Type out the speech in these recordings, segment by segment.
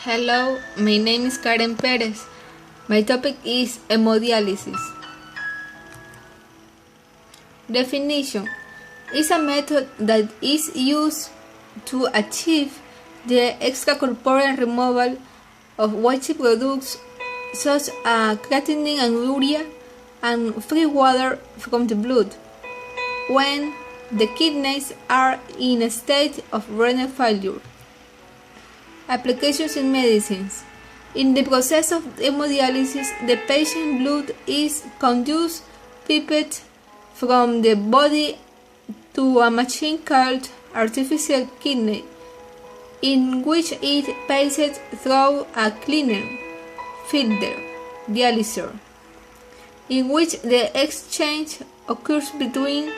Hello, my name is Karen Perez. My topic is hemodialysis. Definition is a method that is used to achieve the extracorporeal removal of waste products such as creatinine and urea and free water from the blood when the kidneys are in a state of renal failure. Applications in medicines. In the process of hemodialysis, the patient's blood is conducted pipetted from the body to a machine called artificial kidney, in which it passes through a cleaner, filter, dialyzer, in which the exchange occurs between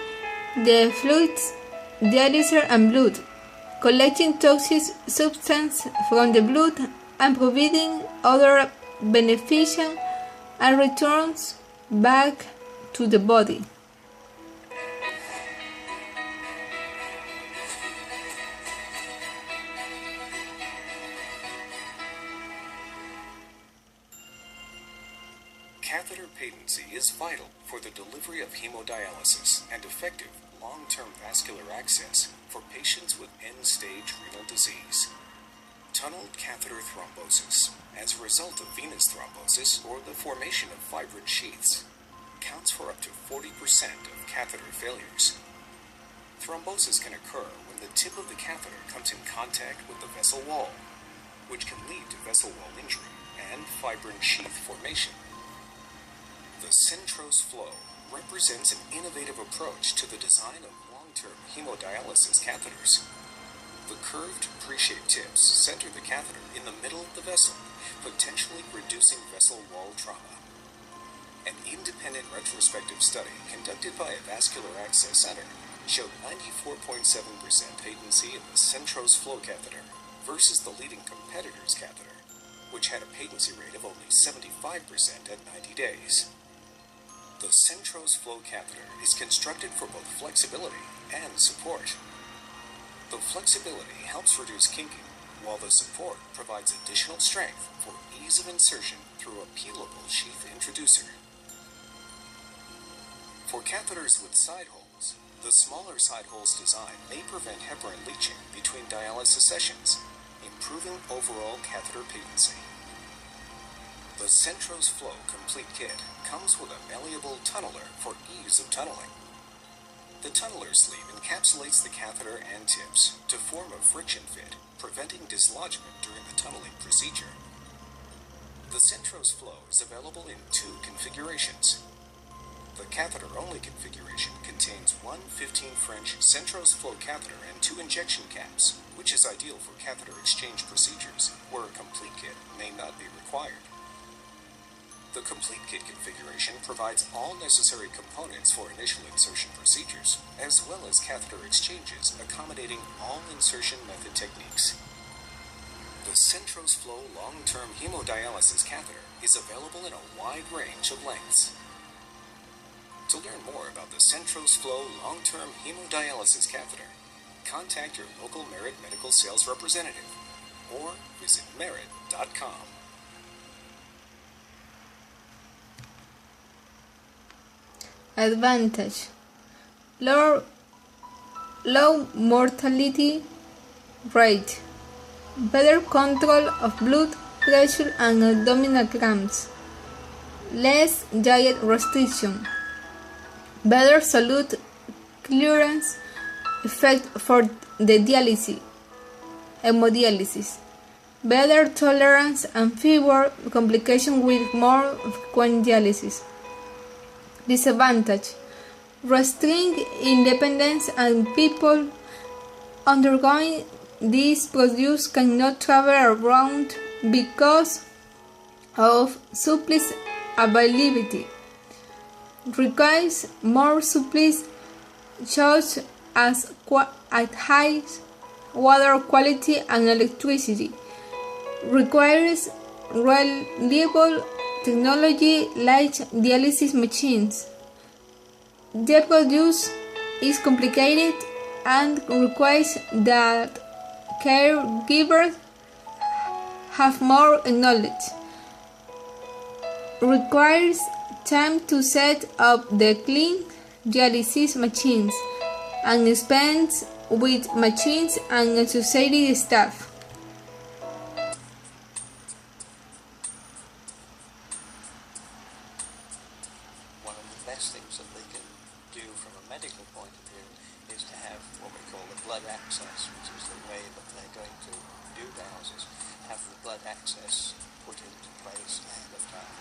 the fluids, dialyzer and blood, collecting toxic substances from the blood and providing other beneficial and returns back to the body. Catheter patency is vital for the delivery of hemodialysis and effective long-term vascular access for patients with end-stage renal disease. Tunneled catheter thrombosis, as a result of venous thrombosis or the formation of fibrin sheaths, accounts for up to 40% of catheter failures. Thrombosis can occur when the tip of the catheter comes in contact with the vessel wall, which can lead to vessel wall injury and fibrin sheath formation. The centrose flow represents an innovative approach to the design of long-term hemodialysis catheters. The curved, pre-shaped tips center the catheter in the middle of the vessel, potentially reducing vessel wall trauma. An independent retrospective study conducted by a vascular access center showed 94.7% patency in the centrose flow catheter versus the leading competitor's catheter, which had a patency rate of only 75% at 90 days. The centrose flow catheter is constructed for both flexibility and support. The flexibility helps reduce kinking, while the support provides additional strength for ease of insertion through a peelable sheath introducer. For catheters with side holes, the smaller side holes design may prevent heparin leaching between dialysis sessions, improving overall catheter patency. The Centrose Flow Complete Kit comes with a malleable tunneler for ease of tunneling. The tunneler sleeve encapsulates the catheter and tips to form a friction fit, preventing dislodgement during the tunneling procedure. The Centrose Flow is available in two configurations. The catheter-only configuration contains one 15 French Centrose Flow catheter and two injection caps, which is ideal for catheter exchange procedures where a complete kit may not be required. The Complete Kit configuration provides all necessary components for initial insertion procedures, as well as catheter exchanges accommodating all insertion method techniques. The Centrose Flow Long-Term Hemodialysis Catheter is available in a wide range of lengths. To learn more about the Centrose Flow Long-Term Hemodialysis Catheter, contact your local Merit Medical Sales Representative or visit merit.com. Advantage: low mortality rate, better control of blood pressure and abdominal cramps, less diet restriction, better solute clearance effect for the hemodialysis, better tolerance and fewer complications with more frequent dialysis. Disadvantage: restrained independence and people undergoing this procedure cannot travel around because of supplies availability. Requires more supplies such as at high water quality and electricity. Requires reliable technology like dialysis machines. The procedure is complicated and requires that caregivers have more knowledge, requires time to set up the clean dialysis machines, and spends with machines and associated staff. One of the best things that they can do from a medical point of view is to have what we call the blood access, which is the way that they're going to do dialysis, have the blood access put into place ahead of time.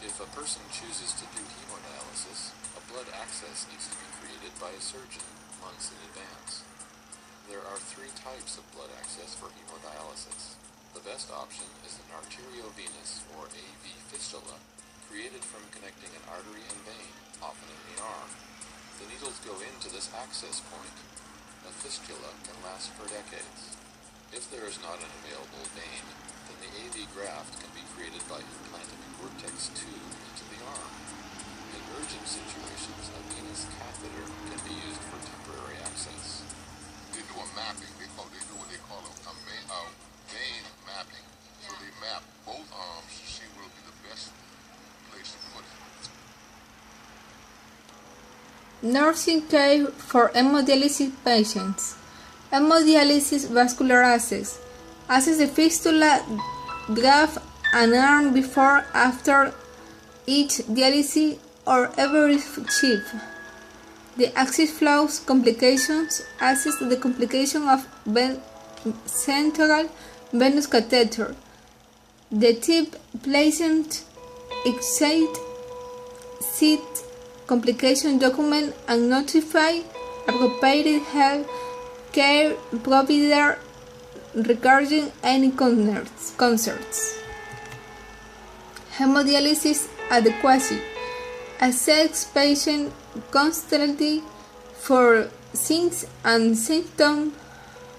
If a person chooses to do hemodialysis, a blood access needs to be created by a surgeon months in advance. There are 3 types of blood access for hemodialysis. The best option is an arteriovenous, or AV fistula, created from connecting an artery and vein, often in the arm. The needles go into this access point. A fistula can last for decades. If there is not an available vein, then the AV graft can be created by implanting a vortex tube into the arm. In urgent situations, a venous catheter can be used for temporary access. They do a mapping. They do what they call a vein mapping. So they map both arms to see what will be the best place to put it. Nursing care for hemodialysis patients. Hemodialysis vascular access. Access the fistula graft an arm before, after each dialysis or every shift. The access flows complications. Access the complication of central venous catheter. The tip placement exit seat complication document and notify appropriate health care provider regarding any concerns. Hemodialysis adequacy. Assess patient constantly for signs and symptoms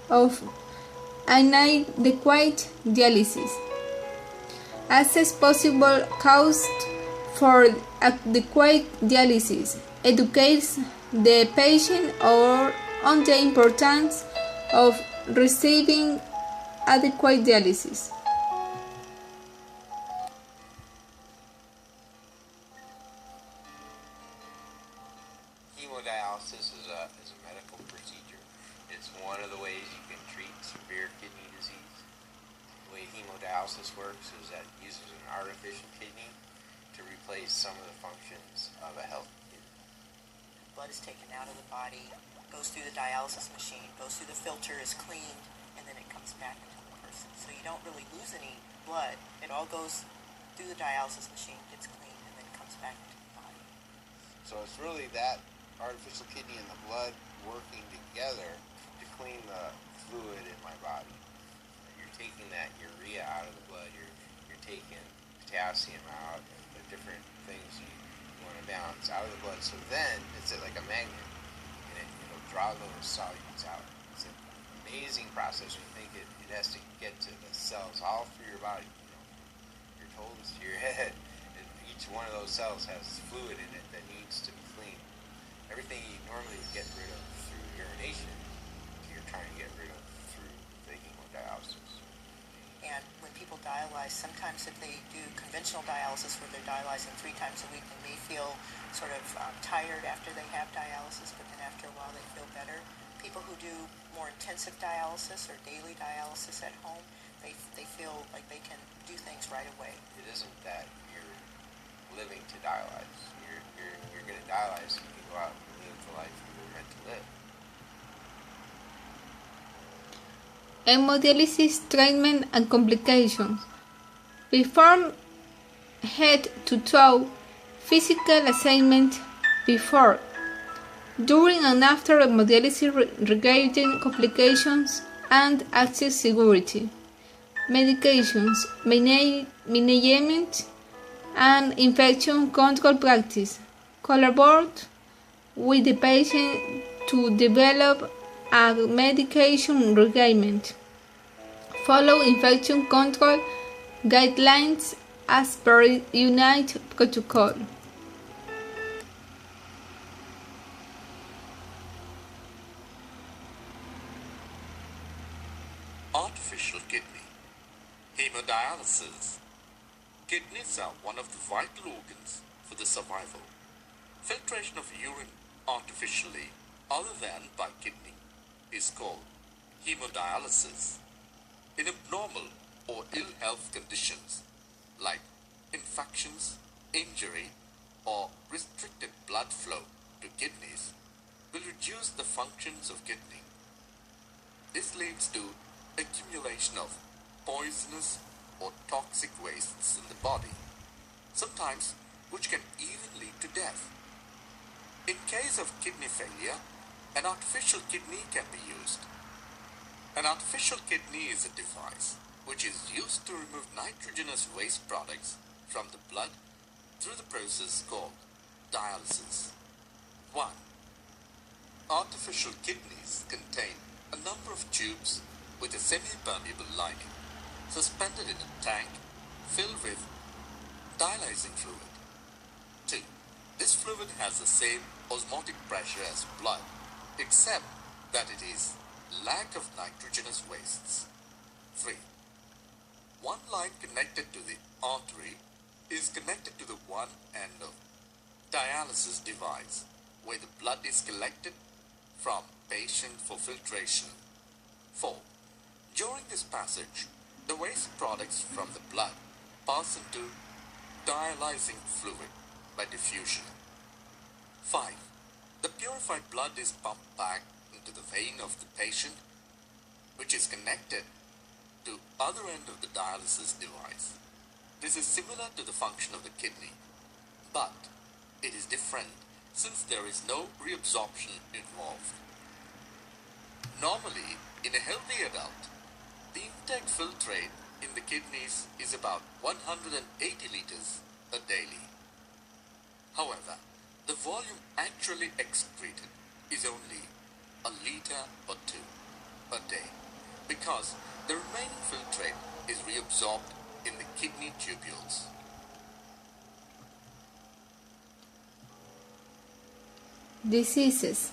of inadequate dialysis. Assess possible cause for adequate dialysis. Educates the patient on the importance of receiving adequate dialysis. Hemodialysis is a medical procedure. It's one of the ways you can treat severe kidney disease. The way hemodialysis works is that it uses an artificial kidney to replace some of the functions of a healthy kidney. Blood is taken out of the body, goes through the dialysis machine, goes through the filter, is cleaned, and then it comes back into the person. So you don't really lose any blood. It all goes through the dialysis machine, gets cleaned, and then comes back into the body. So it's really that artificial kidney and the blood working together to clean the fluid in my body. You're taking that urea out of the blood, you're taking potassium out, the different things you want to balance out of the blood. So then it's like a magnet, and it'll draw those solutes out. It's an amazing process. You think it has to get to the cells all through your body. You're told it's to your head. And each one of those cells has fluid in it that needs to be cleaned. Everything you normally get rid of through urination, you're trying to get rid of through the hemodialysis. And when people dialyze, sometimes if they do conventional dialysis where they're dialyzing 3 times a week, they may feel sort of tired after they have dialysis, but then after a while they feel better. People who do more intensive dialysis or daily dialysis at home, they feel like they can do things right away. It isn't that you're living to dialyze. You're going to dialyze so you can go out and live the life you were meant to live. Hemodialysis treatment and complications. Perform head to toe physical assessment before, during and after hemodialysis regarding complications and access security. Medications, management and infection control practice. Collaborate with the patient to develop a medication regimen. Follow infection control guidelines as per UNITE protocol. Artificial kidney Hemodialysis. Kidneys are one of the vital organs for the survival. Filtration of urine artificially, other than by kidney, is called hemodialysis. In abnormal or ill health conditions like infections, injury, or restricted blood flow to kidneys will reduce the functions of kidney. This leads to accumulation of poisonous or toxic wastes in the body, sometimes which can even lead to death. In case of kidney failure, an artificial kidney can be used. An artificial kidney is a device which is used to remove nitrogenous waste products from the blood through the process called dialysis. 1. Artificial kidneys contain a number of tubes with a semi-permeable lining suspended in a tank filled with dialyzing fluid. 2. This fluid has the same osmotic pressure as blood, except that it is lack of nitrogenous wastes. 3. One line connected to the artery is connected to the one end of dialysis device, where the blood is collected from patient for filtration. 4. During this passage, the waste products from the blood pass into dialyzing fluid by diffusion. 5. The purified blood is pumped back into the vein of the patient, which is connected to other end of the dialysis device. This is similar to the function of the kidney, but it is different since there is no reabsorption involved. Normally, in a healthy adult, the intake filtrate in the kidneys is about 180 liters a daily. However, the volume actually excreted is only a liter or 2 a day, because the remaining filtrate is reabsorbed in the kidney tubules. Diseases.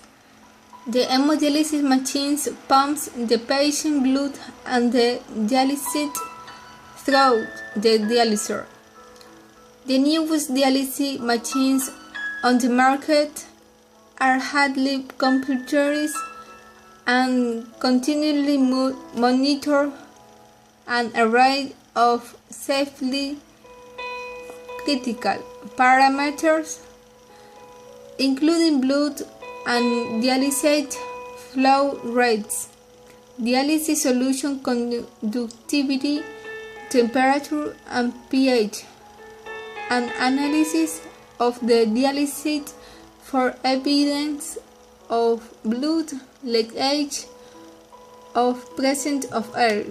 The hemodialysis machines pumps the patient blood and the dialysate through the dialyser. The newest dialysis machines on the market are highly computerized and continually monitor an array of safely critical parameters, including blood and dialysate flow rates, dialysis solution conductivity, temperature and pH, and analysis of the dialysate for evidence of blood leakage of presence of air.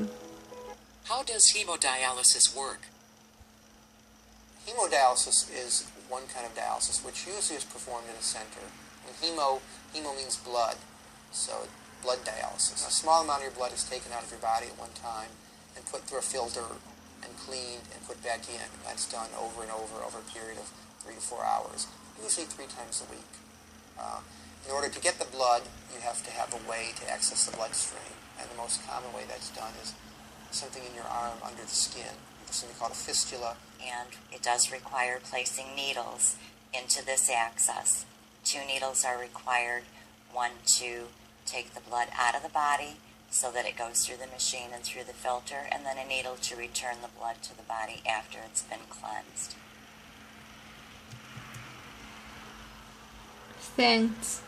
How does hemodialysis work? Hemodialysis is one kind of dialysis which usually is performed in a center. And hemo means blood, so blood dialysis. A small amount of your blood is taken out of your body at one time and put through a filter and cleaned and put back in. That's done over and over a period of 3 to 4 hours, usually 3 times a week. In order to get the blood, you have to have a way to access the bloodstream, and the most common way that's done is something in your arm under the skin. There's something called a fistula. And it does require placing needles into this access. 2 needles are required, one to take the blood out of the body so that it goes through the machine and through the filter, and then a needle to return the blood to the body after it's been cleansed. Thanks.